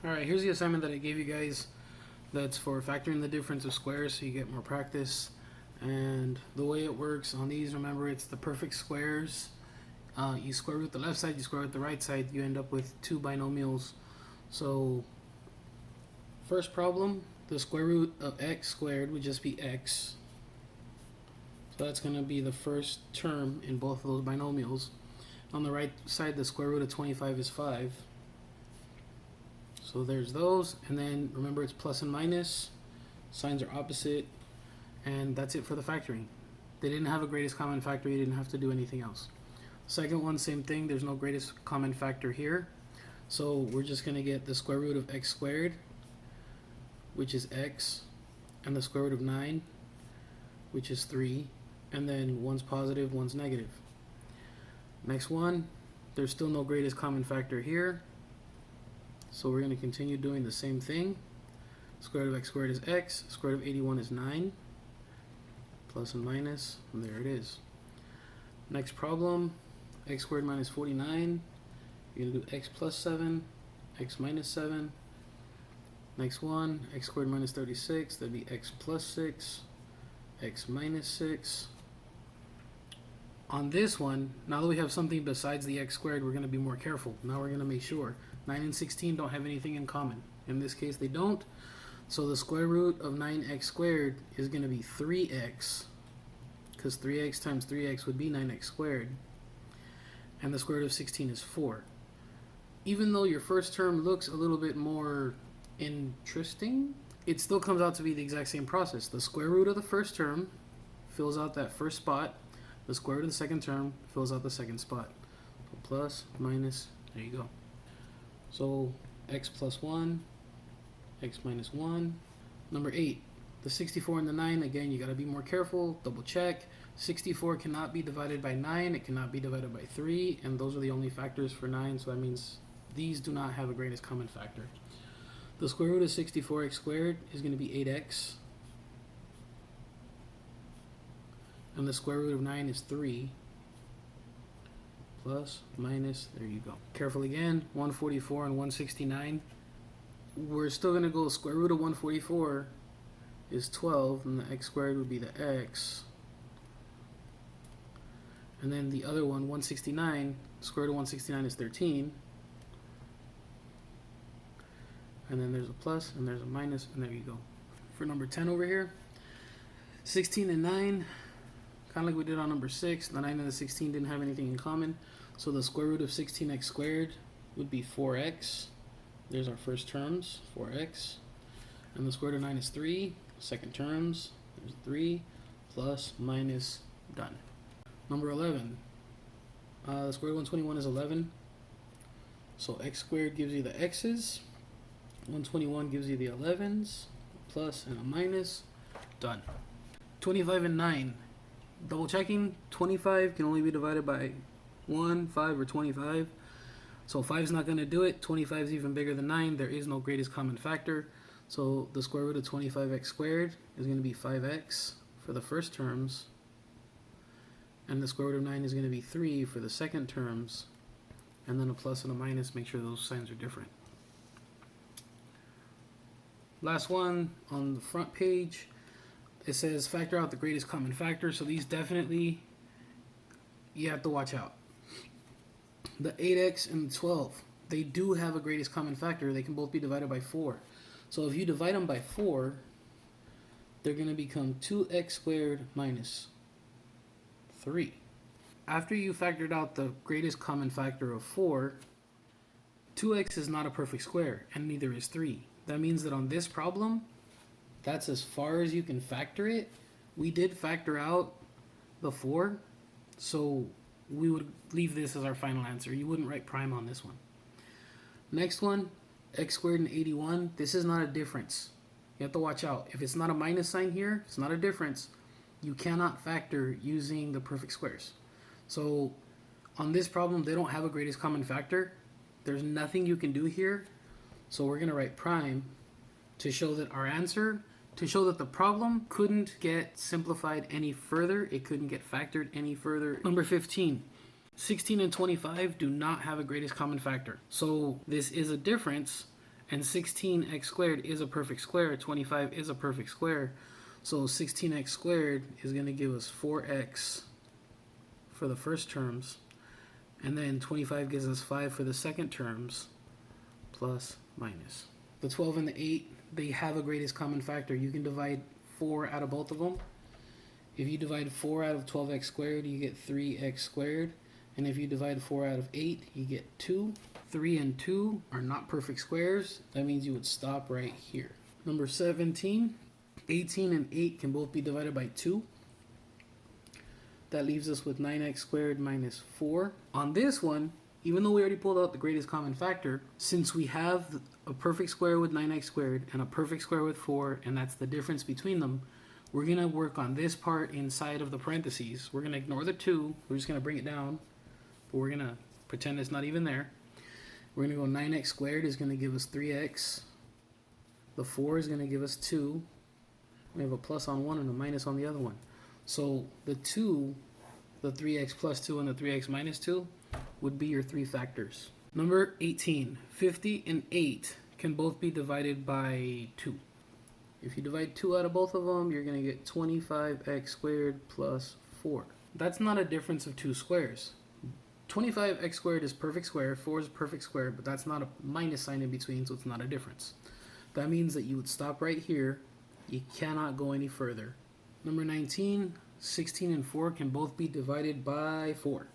Alright, here's the assignment that I gave you guys that's for factoring the difference of squares so you get more practice. And the way it works on these, remember, it's the perfect squares. You square root the left side, you square root the right side, you end up with two binomials. So first problem, the square root of x squared would just be x. So that's going to be the first term in both of those binomials. On the right side, the square root of 25 is 5. So there's those, and then remember it's plus and minus, signs are opposite, and that's it for the factoring. They didn't have a greatest common factor, you didn't have to do anything else. Second one, same thing, there's no greatest common factor here. So we're just going to get the square root of x squared, which is x, and the square root of 9, which is 3, and then one's positive, one's negative. Next one, there's still no greatest common factor here. So we're going to continue doing the same thing. Square root of x squared is x, square root of 81 is 9, plus and minus, and there it is. Next problem, x squared minus 49, you're going to do x plus 7, x minus 7. Next one, x squared minus 36, that'd be x plus 6, x minus 6. On this one, now that we have something besides the x squared, we're going to be more careful. Now we're going to make sure 9 and 16 don't have anything in common. In this case, they don't. So the square root of 9x squared is going to be 3x, because 3x times 3x would be 9x squared. And the square root of 16 is 4. Even though your first term looks a little bit more interesting, it still comes out to be the exact same process. The square root of the first term fills out that first spot. The square root of the second term fills out the second spot. So plus, minus, there you go. So x plus 1, x minus 1. Number 8, the 64 and the 9, again, you got to be more careful, double check. 64 cannot be divided by 9, it cannot be divided by 3, and those are the only factors for 9, so that means these do not have a greatest common factor. The square root of 64x squared is going to be 8x. And the square root of 9 is 3. Plus, minus, there you go. Careful again, 144 and 169. We're still going to go square root of 144 is 12, and the x squared would be the x. And then the other one, 169, square root of 169 is 13. And then there's a plus, and there's a minus, and there you go. For number 10 over here, 16 and 9, kind of like we did on number 6, the 9 and the 16 didn't have anything in common. So the square root of 16x squared would be 4x. There's our first terms, 4x. And the square root of 9 is 3. Second terms, there's 3, plus, minus, done. Number 11, the square root of 121 is 11. So x squared gives you the x's. 121 gives you the 11s, plus and a minus, done. 25 and 9. Double checking, 25 can only be divided by 1, 5, or 25. So 5 is not going to do it. 25 is even bigger than 9. There is no greatest common factor. So the square root of 25x squared is going to be 5x for the first terms. And the square root of 9 is going to be 3 for the second terms. And then a plus and a minus, make sure those signs are different. Last one on the front page. It says factor out the greatest common factor. So these definitely, you have to watch out. The 8x and the 12, they do have a greatest common factor. They can both be divided by 4. So if you divide them by 4, they're going to become 2x squared minus 3. After you factored out the greatest common factor of 4, 2x is not a perfect square, and neither is 3. That means that on this problem, that's as far as you can factor it. We did factor out the 4, so we would leave this as our final answer. You wouldn't write prime on this one. Next one, x squared and 81. This is not a difference. You have to watch out. If it's not a minus sign here, it's not a difference. You cannot factor using the perfect squares. So on this problem, they don't have a greatest common factor. There's nothing you can do here. So we're going to write prime to show that our answer, to show that the problem couldn't get simplified any further. It couldn't get factored any further. Number 15, 16 and 25 do not have a greatest common factor. So this is a difference, And 16x squared is a perfect square. 25 is a perfect square. So 16x squared is going to give us 4x for the first terms. And then 25 gives us 5 for the second terms, plus minus. The 12 and the 8, they have a greatest common factor. You can divide 4 out of both of them. If you divide 4 out of 12x squared, you get 3x squared. And if you divide 4 out of 8, you get 2. 3 and 2 are not perfect squares. That means you would stop right here. Number 17, 18 and 8 can both be divided by 2. That leaves us with 9x squared minus 4. On this one, even though we already pulled out the greatest common factor, since we have a perfect square with 9x squared and a perfect square with 4, and that's the difference between them, we're going to work on this part inside of the parentheses. We're going to ignore the 2. We're just going to bring it down. But we're going to pretend it's not even there. We're going to go 9x squared is going to give us 3x. The 4 is going to give us 2. We have a plus on one and a minus on the other one. So the 2, the 3x plus 2 and the 3x minus 2 would be your 3 factors. Number 18, 50 and 8 can both be divided by 2. If you divide 2 out of both of them, you're going to get 25x squared plus 4. That's not a difference of 2 squares. 25x squared is perfect square, 4 is perfect square, but that's not a minus sign in between, so it's not a difference. That means that you would stop right here. You cannot go any further. Number 19, 16 and 4 can both be divided by 4.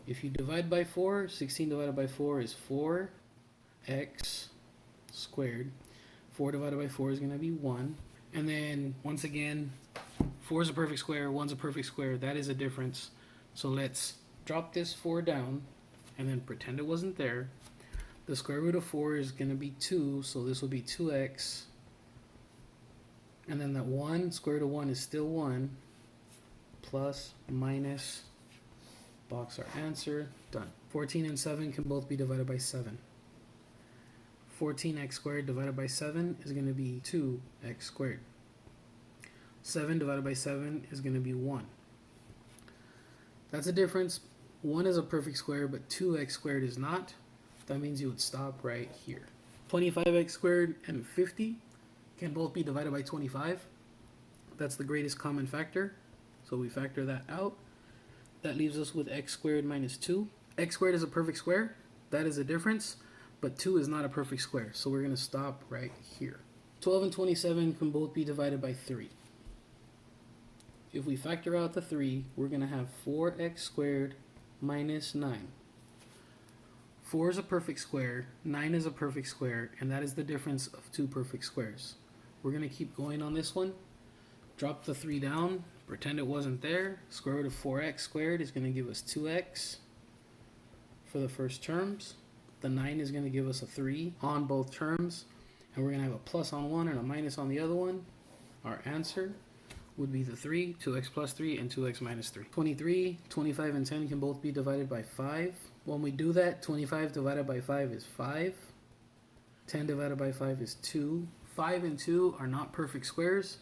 If you divide by 4, 16 divided by 4 is 4x squared. 4 divided by 4 is going to be 1. And then, once again, 4 is a perfect square, 1 is a perfect square. That is a difference. So let's drop this 4 down and then pretend it wasn't there. The square root of 4 is going to be 2, so this will be 2x. And then that 1, square root of 1 is still 1, plus, minus, box our answer, done. 14 and 7 can both be divided by 7. 14x squared divided by 7 is going to be 2x squared. 7 divided by 7 is going to be 1. That's a difference. 1 is a perfect square, but 2x squared is not. That means you would stop right here. 25x squared and 50 can both be divided by 25. That's the greatest common factor. So we factor that out. That leaves us with x squared minus 2. X squared is a perfect square. That is a difference. But 2 is not a perfect square. So we're going to stop right here. 12 and 27 can both be divided by 3. If we factor out the 3, we're going to have 4x squared minus 9. 4 is a perfect square, 9 is a perfect square, and that is the difference of 2 perfect squares. We're going to keep going on this one. Drop the 3 down, pretend it wasn't there. Square root of 4x squared is going to give us 2x for the first terms. The 9 is going to give us a 3 on both terms, and we're going to have a plus on one and a minus on the other one. Our answer would be the 3, 2x plus 3, and 2x minus 3. 23, 25, and 10 can both be divided by 5. When we do that, 25 divided by 5 is 5. 10 divided by 5 is 2. 5 and 2 are not perfect squares,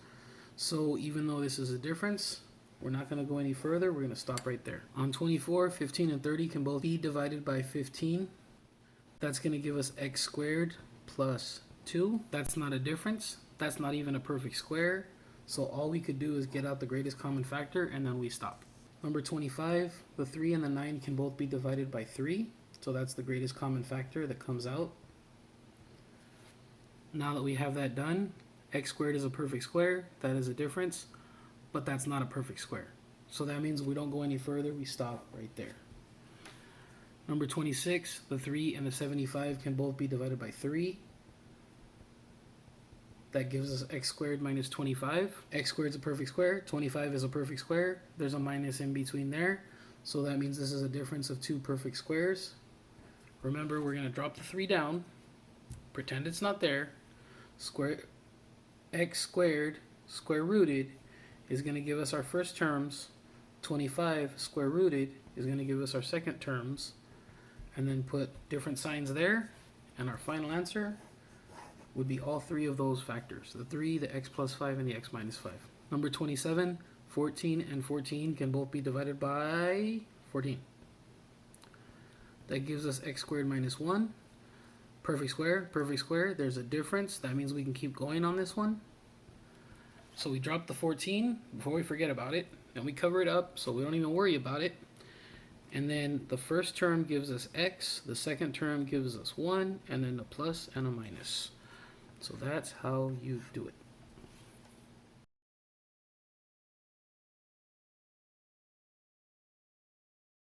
so even though this is a difference, we're not going to go any further. We're going to stop right there. On 24, 15 and 30 can both be divided by 15. That's going to give us x squared plus 2. That's not a difference. That's not even a perfect square. So all we could do is get out the greatest common factor, and then we stop. Number 25, the 3 and the 9 can both be divided by 3. So that's the greatest common factor that comes out. Now that we have that done, x squared is a perfect square. That is a difference, but that's not a perfect square. So that means we don't go any further. We stop right there. Number 26, the 3 and the 75 can both be divided by 3. That gives us x squared minus 25. X squared is a perfect square. 25 is a perfect square. There's a minus in between there. So that means this is a difference of 2 perfect squares. Remember, we're going to drop the 3 down. Pretend it's not there. X squared square rooted is going to give us our first terms. 25 square rooted is going to give us our second terms. And then put different signs there. And our final answer would be all 3 of those factors. The 3, the x plus 5, and the x minus 5. Number 27, 14 and 14 can both be divided by 14. That gives us x squared minus 1. Perfect square, perfect square. There's a difference. That means we can keep going on this one. So we drop the 14 before we forget about it. And we cover it up so we don't even worry about it. And then the first term gives us x, the second term gives us 1, and then a plus and a minus. So that's how you do it.